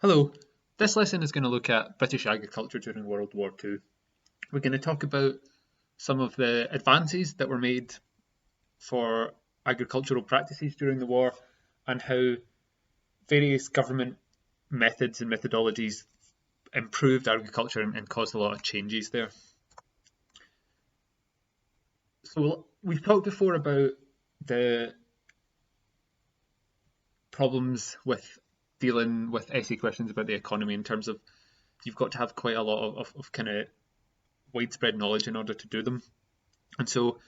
Hello, this lesson is going to look at British agriculture during World War II. We're going to talk about some of the advances that were made for agricultural practices during the war and how various government methods and methodologies improved agriculture and caused a lot of changes there. So we've talked before about the problems with dealing with essay questions about the economy in terms of you've got to have quite a lot of kind of widespread knowledge in order to do them. And so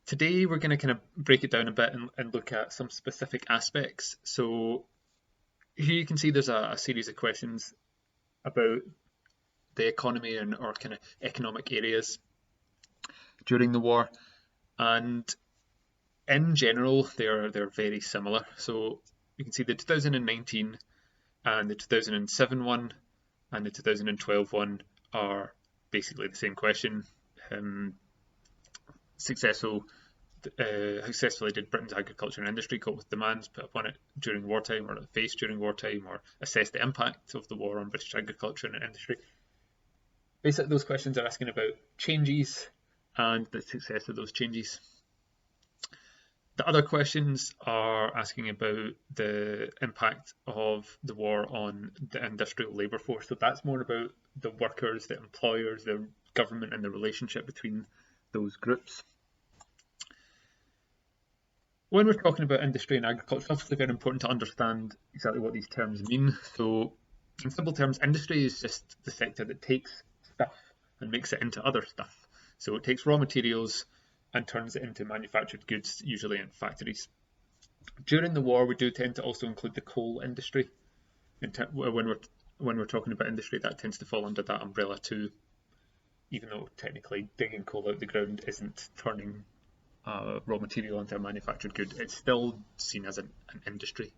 today we're going to kind of break it down a bit and look at some specific aspects. So here you can see there's a series of questions about the economy or kind of economic areas during the war. And in general, they're very similar. So you can see the 2019 and the 2007 one and the 2012 one are basically the same question. How successfully did Britain's agriculture and industry cope with demands put upon it during wartime or faced during wartime, or assess the impact of the war on British agriculture and industry? Basically, those questions are asking about changes and the success of those changes. The other questions are asking about the impact of the war on the industrial labour force. So that's more about the workers, the employers, the government, and the relationship between those groups. When we're talking about industry and agriculture, it's obviously very important to understand exactly what these terms mean. So, in simple terms, industry is just the sector that takes stuff and makes it into other stuff. So it takes raw materials and turns it into manufactured goods, usually in factories. During the war, we do tend to also include the coal industry. When we're talking about industry, that tends to fall under that umbrella too, even though technically digging coal out the ground isn't turning raw material into a manufactured good. It's still seen as an industry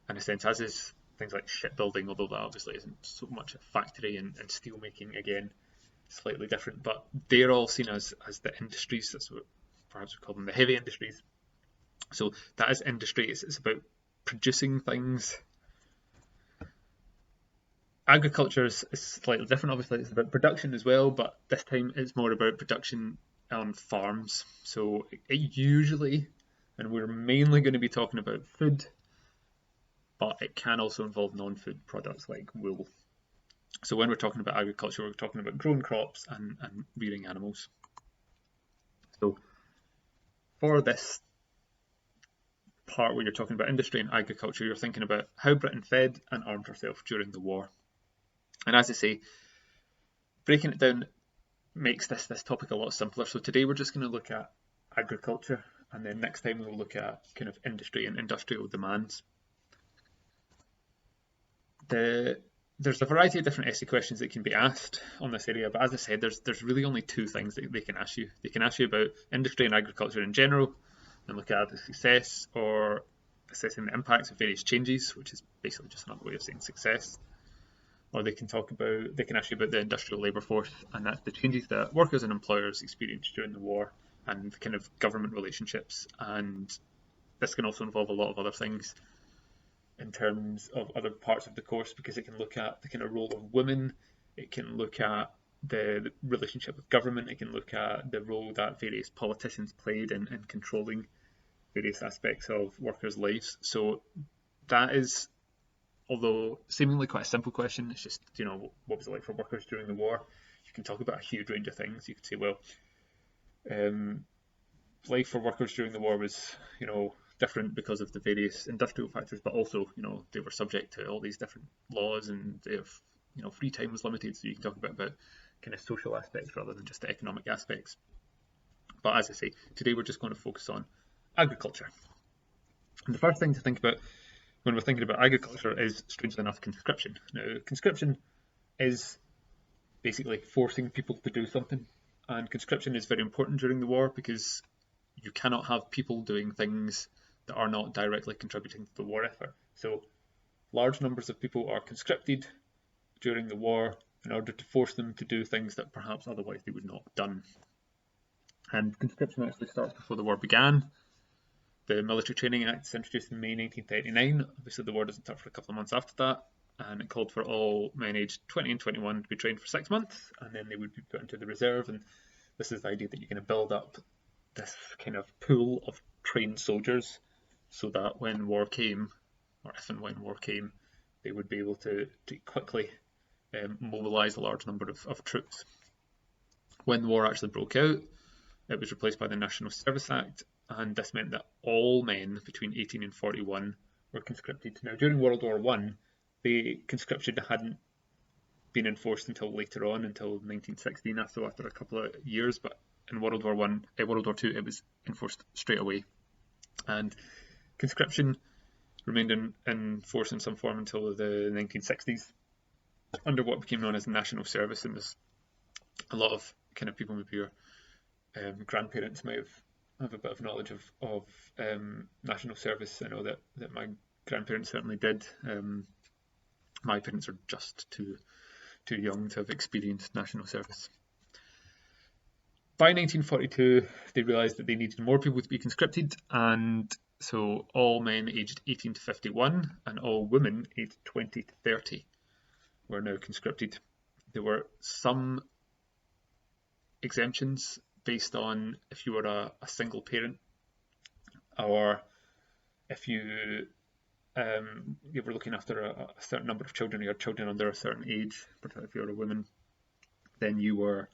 in a sense, as is things like shipbuilding, although that obviously isn't so much a factory, and steel making, again, slightly different, but they're all seen as the industries. That's what perhaps we call them, the heavy industries. So that is industry. It's about producing things. Agriculture is slightly different. Obviously, it's about production as well, but this time it's more about production on farms. So it usually, and we're mainly going to be talking about food, but it can also involve non-food products like wool. So when we're talking about agriculture, we're talking about growing crops and rearing animals. So for this part where you're talking about industry and agriculture, you're thinking about how Britain fed and armed herself during the war. And as I say, breaking it down makes this topic a lot simpler. So today we're just going to look at agriculture, and then next time we'll look at kind of industry and industrial demands. There's a variety of different essay questions that can be asked on this area, but as I said, there's really only two things that they can ask you. They can ask you about industry and agriculture in general, and look at the success or assessing the impacts of various changes, which is basically just another way of saying success. Or they can ask you about the industrial labour force, and that's the changes that workers and employers experienced during the war and kind of government relationships. And this can also involve a lot of other things in terms of other parts of the course, because it can look at the kind of role of women, it can look at the relationship with government, it can look at the role that various politicians played in controlling various aspects of workers' lives. So that is, although seemingly quite a simple question, it's just, what was it like for workers during the war? You can talk about a huge range of things. You could say, well, life for workers during the war was, different because of the various industrial factors, but also, they were subject to all these different laws, and their, free time was limited. So you can talk about kind of social aspects rather than just the economic aspects. But as I say, today we're just going to focus on agriculture. And the first thing to think about when we're thinking about agriculture is, strangely enough, conscription. Now, conscription is basically forcing people to do something, and conscription is very important during the war because you cannot have people doing things that are not directly contributing to the war effort. So large numbers of people are conscripted during the war in order to force them to do things that perhaps otherwise they would not have done. And conscription actually starts before the war began. The Military Training Act is introduced in May 1939. Obviously the war doesn't start for a couple of months after that. and it called for all men aged 20 and 21 to be trained for 6 months, and then they would be put into the reserve. And this is the idea that you're going to build up this kind of pool of trained soldiers so that when war came, or if and when war came, they would be able to quickly mobilise a large number of troops. When the war actually broke out, it was replaced by the National Service Act, and this meant that all men between 18 and 41 were conscripted. Now, during World War I, the conscription hadn't been enforced until later on, until 1916, so after a couple of years, but in World War II, it was enforced straight away. And conscription remained in force in some form until the 1960s, under what became known as national service. And there's a lot of kind of people, maybe your grandparents might have a bit of knowledge of national service. I know that my grandparents certainly did. My parents are just too young to have experienced national service. By 1942, they realised that they needed more people to be conscripted, and so all men aged 18 to 51 and all women aged 20 to 30 were now conscripted. There were some exemptions based on if you were a single parent, or if you were looking after a certain number of children, or you had children under a certain age, particularly if you were a woman, then you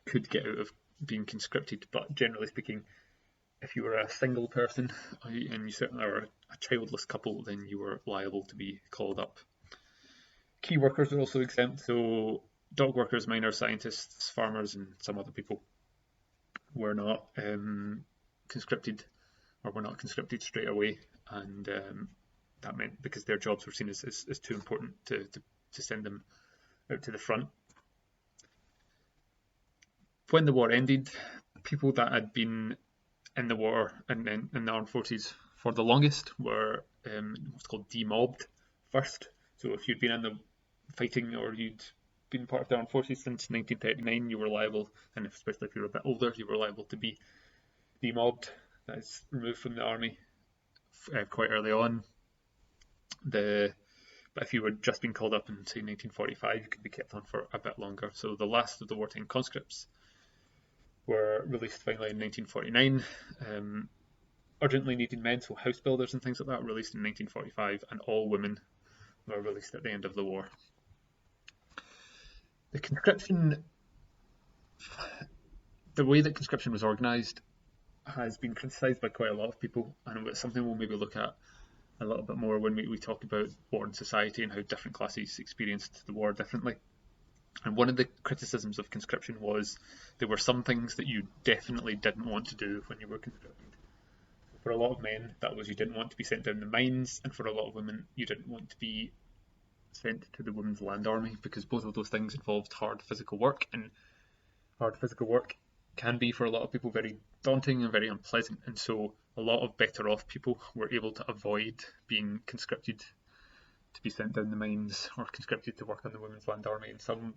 could get out of being conscripted. But generally speaking, if you were a single person and you certainly are a childless couple, then you were liable to be called up. Key workers were also exempt, so dog workers, miners, scientists, farmers, and some other people were not conscripted, or were not conscripted straight away, and that meant because their jobs were seen as too important to send them out to the front. When the war ended, people that had been in the war and in the armed forces for the longest were what's called demobbed first. So if you'd been in the fighting, or you'd been part of the armed forces since 1939, you were liable, and especially if you were a bit older, you were liable to be demobbed. That is removed from the army quite early on. But if you were just being called up in, say, 1945, you could be kept on for a bit longer. So the last of the wartime conscripts were released finally in 1949. Urgently needed men, so house builders and things like that, were released in 1945, and all women were released at the end of the war. The way that conscription was organised has been criticised by quite a lot of people, and it's something we'll maybe look at a little bit more when we talk about war and society and how different classes experienced the war differently. And one of the criticisms of conscription was there were some things that you definitely didn't want to do when you were conscripted. For a lot of men, that was you didn't want to be sent down the mines, and for a lot of women, you didn't want to be sent to the Women's Land Army, because both of those things involved hard physical work, and hard physical work can be for a lot of people very daunting and very unpleasant, and so a lot of better off people were able to avoid being conscripted to be sent down the mines or conscripted to work on the Women's Land Army, and some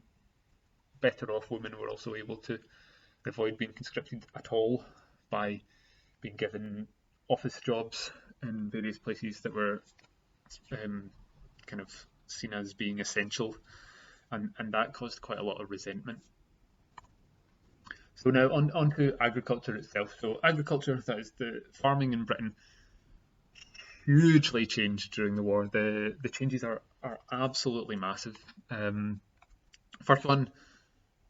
better off women were also able to avoid being conscripted at all by being given office jobs in various places that were kind of seen as being essential, and that caused quite a lot of resentment. So now on to agriculture itself. So agriculture, that is the farming in Britain, hugely changed during the war. The changes are absolutely massive. First one,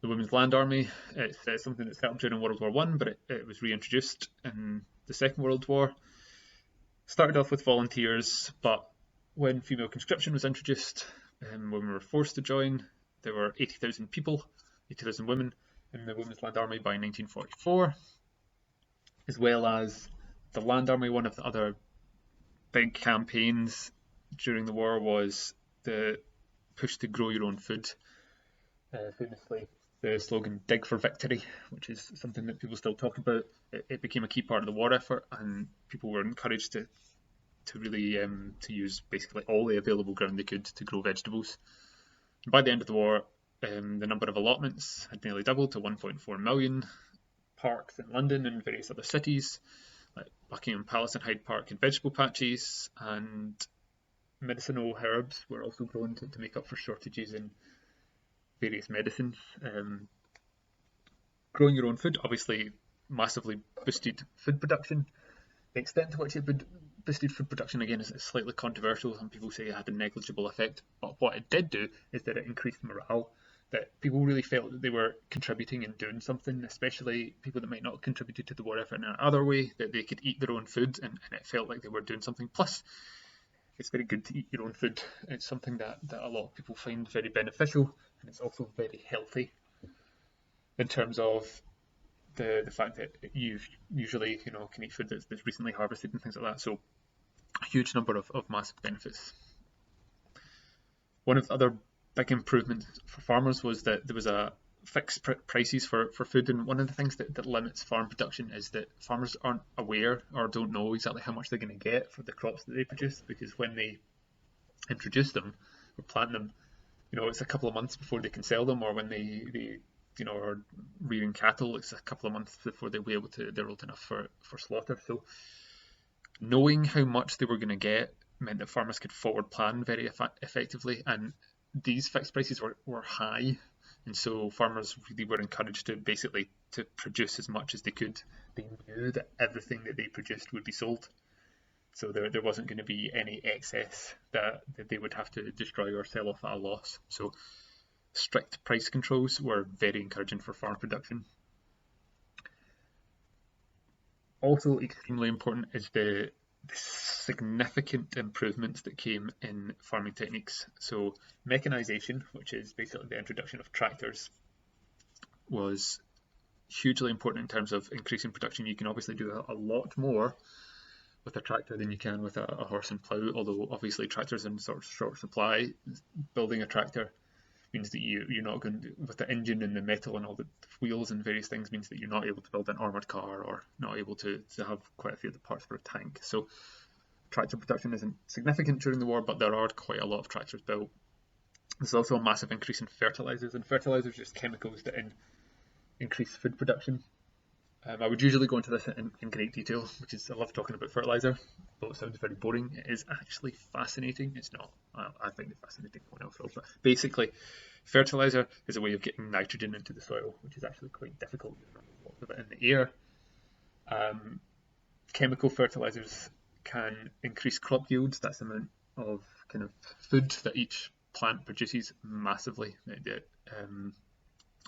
the Women's Land Army. It's something that set up during World War I, but it was reintroduced in the Second World War. Started off with volunteers, but when female conscription was introduced, when we were forced to join, there were 80,000 people, 80,000 women in the Women's Land Army by 1944, as well as the Land Army. One of the other big campaigns during the war was the push to grow your own food. Famously, the slogan "Dig for Victory," which is something that people still talk about. It became a key part of the war effort, and people were encouraged to really to use basically all the available ground they could to grow vegetables. And by the end of the war, the number of allotments had nearly doubled to 1.4 million. Parks in London and various other cities, like Buckingham Palace and Hyde Park, and vegetable patches, and medicinal herbs were also grown to make up for shortages in various medicines. Growing your own food obviously massively boosted food production. The extent to which it boosted food production, again, is slightly controversial. Some people say it had a negligible effect, but what it did do is that it increased morale, that people really felt that they were contributing and doing something, especially people that might not have contributed to the war effort in another way, that they could eat their own food and it felt like they were doing something. Plus, it's very good to eat your own food. It's something that a lot of people find very beneficial, and it's also very healthy in terms of the fact that you usually can eat food that's recently harvested and things like that. So a huge number of massive benefits. One of the other big improvements for farmers was that there was a fixed prices for food, and one of the things that limits farm production is that farmers aren't aware or don't know exactly how much they're going to get for the crops that they produce, because when they introduce them or plant them, it's a couple of months before they can sell them, or when they are rearing cattle, it's a couple of months before they're old enough for slaughter. So knowing how much they were going to get meant that farmers could forward plan very effectively, and these fixed prices were high, and so farmers really were encouraged to produce as much as they could. They knew that everything that they produced would be sold, so there wasn't going to be any excess that they would have to destroy or sell off at a loss. So strict price controls were very encouraging for farm production. Also extremely important is the significant improvements that came in farming techniques. So mechanization, which is basically the introduction of tractors, was hugely important in terms of increasing production. You can obviously do a lot more with a tractor than you can with a horse and plough, although obviously tractors are in sort of short supply. Building a tractor means that you're not going to, with the engine and the metal and all the wheels and various things, means that you're not able to build an armoured car or not able to have quite a few of the parts for a tank. So tractor production isn't significant during the war, but there are quite a lot of tractors built. There's also a massive increase in fertilisers, and fertilisers are just chemicals that increase food production. I would usually go into this in great detail because I love talking about fertiliser, though it sounds very boring. It is actually fascinating. It's not. I find it fascinating. No one else will. But basically, fertiliser is a way of getting nitrogen into the soil, which is actually quite difficult. There's lots of it in the air. Chemical fertilisers can increase crop yields. That's the amount of kind of food that each plant produces massively.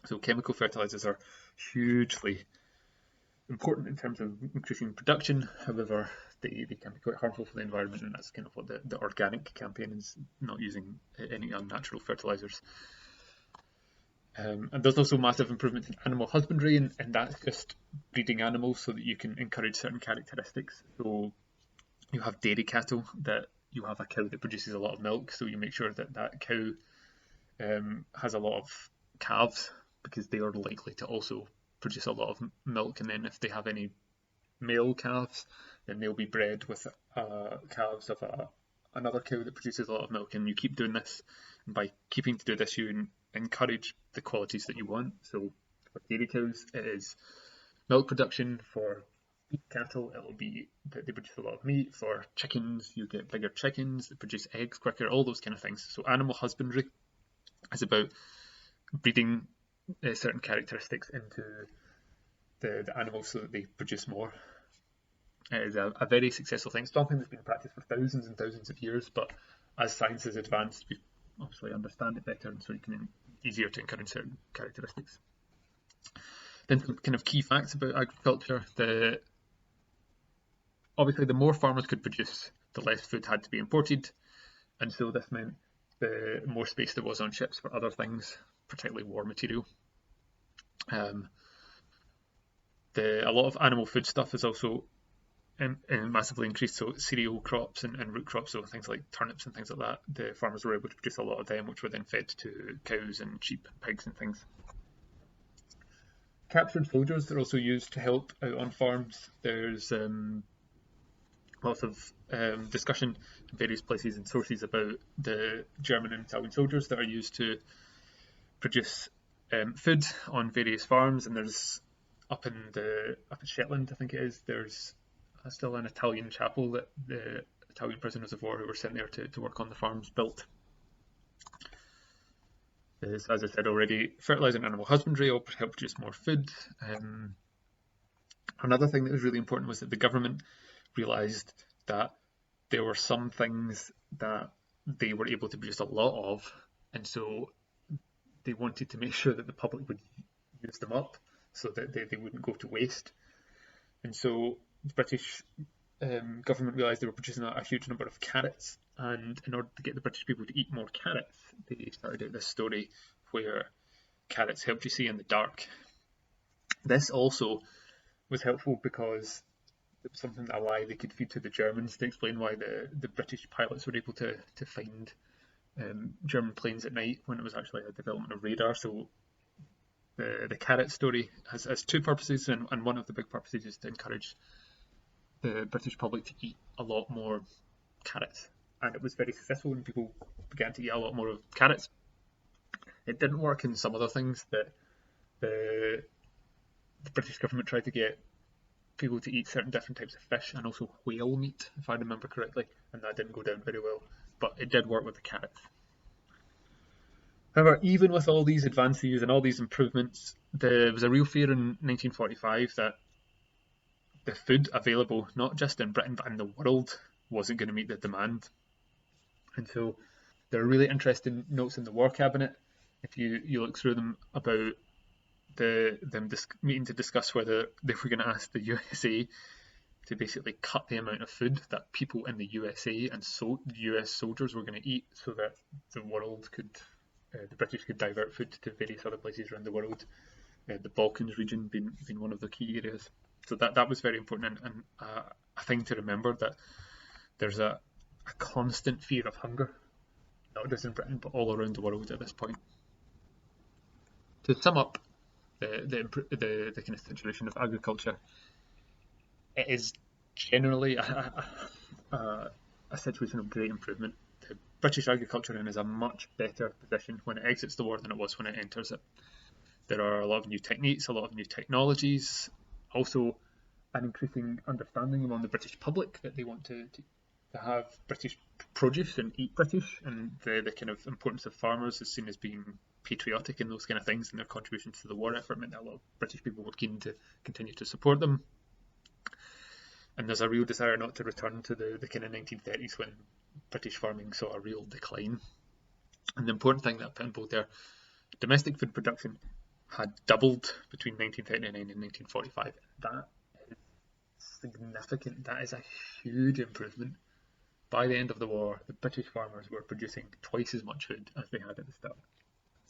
So chemical fertilisers are hugely important in terms of increasing production. However, they can be quite harmful for the environment, and that's kind of what the organic campaign is, not using any unnatural fertilizers. And there's also massive improvements in animal husbandry, and that's just breeding animals so that you can encourage certain characteristics. So you have dairy cattle, that you have a cow that produces a lot of milk, so you make sure that cow has a lot of calves, because they are likely to also produce a lot of milk, and then if they have any male calves, then they'll be bred with calves of another cow that produces a lot of milk, and you keep doing this, and by keeping to do this you encourage the qualities that you want. So for dairy cows it is milk production. For beef cattle it'll be that they produce a lot of meat. For chickens you get bigger chickens that produce eggs quicker, all those kind of things. So animal husbandry is about breeding certain characteristics into the animals so that they produce more. It is a very successful thing. It's something that's been practiced for thousands and thousands of years, but as science has advanced, we obviously understand it better, and so you can easier to encourage certain characteristics. Then some kind of key facts about agriculture. Obviously, the more farmers could produce, the less food had to be imported, and so this meant the more space there was on ships for other things, particularly war material. A lot of animal food stuff is also massively increased, so cereal crops and root crops, so things like turnips and things like that, the farmers were able to produce a lot of them, which were then fed to cows and sheep, pigs and things. Captured soldiers are also used to help out on farms. There's lots of discussion in various places and sources about the German and Italian soldiers that are used to produce food on various farms, and there's up in Shetland, I think it is, there's still an Italian chapel that the Italian prisoners of war who were sent there to work on the farms built. As I said already, fertilizer and animal husbandry all helped produce more food. Another thing that was really important was that the government realised that there were some things that they were able to produce a lot of, and so they wanted to make sure that the public would use them up so that they wouldn't go to waste. And so the British government realised they were producing a huge number of carrots, and in order to get the British people to eat more carrots, they started out this story where carrots helped you see in the dark. This also was helpful because it was something that a lie they could feed to the Germans to explain why the British pilots were able to find German planes at night when it was actually a development of radar. So the carrot story has two purposes, and one of the big purposes is to encourage the British public to eat a lot more carrots. And it was very successful when people began to eat a lot more of carrots. It didn't work in some other things that the British government tried to get people to eat certain different types of fish and also whale meat, if I remember correctly, and that didn't go down very well, but it did work with the carrots. However, even with all these advances and all these improvements, there was a real fear in 1945 that the food available, not just in Britain but in the world, wasn't going to meet the demand. And so there are really interesting notes in the War Cabinet, if you look through them, about them meeting to discuss whether they were going to ask the USA to basically cut the amount of food that people in the USA and US soldiers were going to eat, so that the world could, the British could divert food to various other places around the world, the Balkans region being one of the key areas. So that was very important, and a thing to remember, that there's a constant fear of hunger, not just in Britain but all around the world at this point. To sum up the kind of situation of agriculture, it is generally a situation of great improvement. The British agriculture is a much better position when it exits the war than it was when it enters it. There are a lot of new techniques, a lot of new technologies, also an increasing understanding among the British public that they want to have British produce and eat British, and the kind of importance of farmers is seen as being patriotic and those kind of things, and their contributions to the war effort meant that a lot of British people were keen to continue to support them. And there's a real desire not to return to the kind of 1930s when British farming saw a real decline. And the important thing that I put in both there, domestic food production had doubled between 1939 and 1945. That is significant. That is a huge improvement. By the end of the war, the British farmers were producing twice as much food as they had at the start.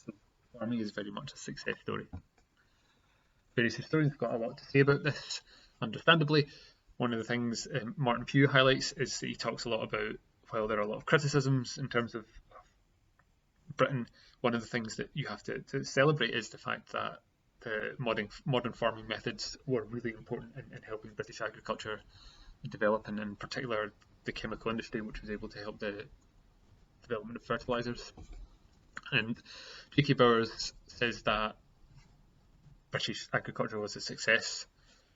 So farming is very much a success story. Various historians have got a lot to say about this, understandably. One of the things Martin Pugh highlights is that he talks a lot about, while there are a lot of criticisms in terms of Britain, one of the things that you have to celebrate is the fact that the modern farming methods were really important in helping British agriculture develop, and in particular the chemical industry, which was able to help the development of fertilizers. And J.K. Bowers says that British agriculture was a success.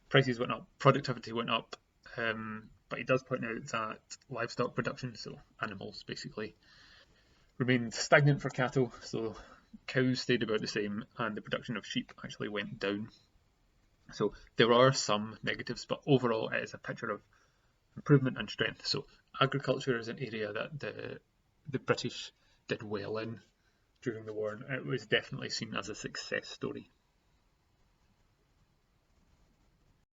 Prices went up, productivity went up, but he does point out that livestock production, so animals basically, remained stagnant for cattle, so cows stayed about the same, and the production of sheep actually went down. So there are some negatives, but overall it is a picture of improvement and strength. So agriculture is an area that the British did well in during the war, and it was definitely seen as a success story.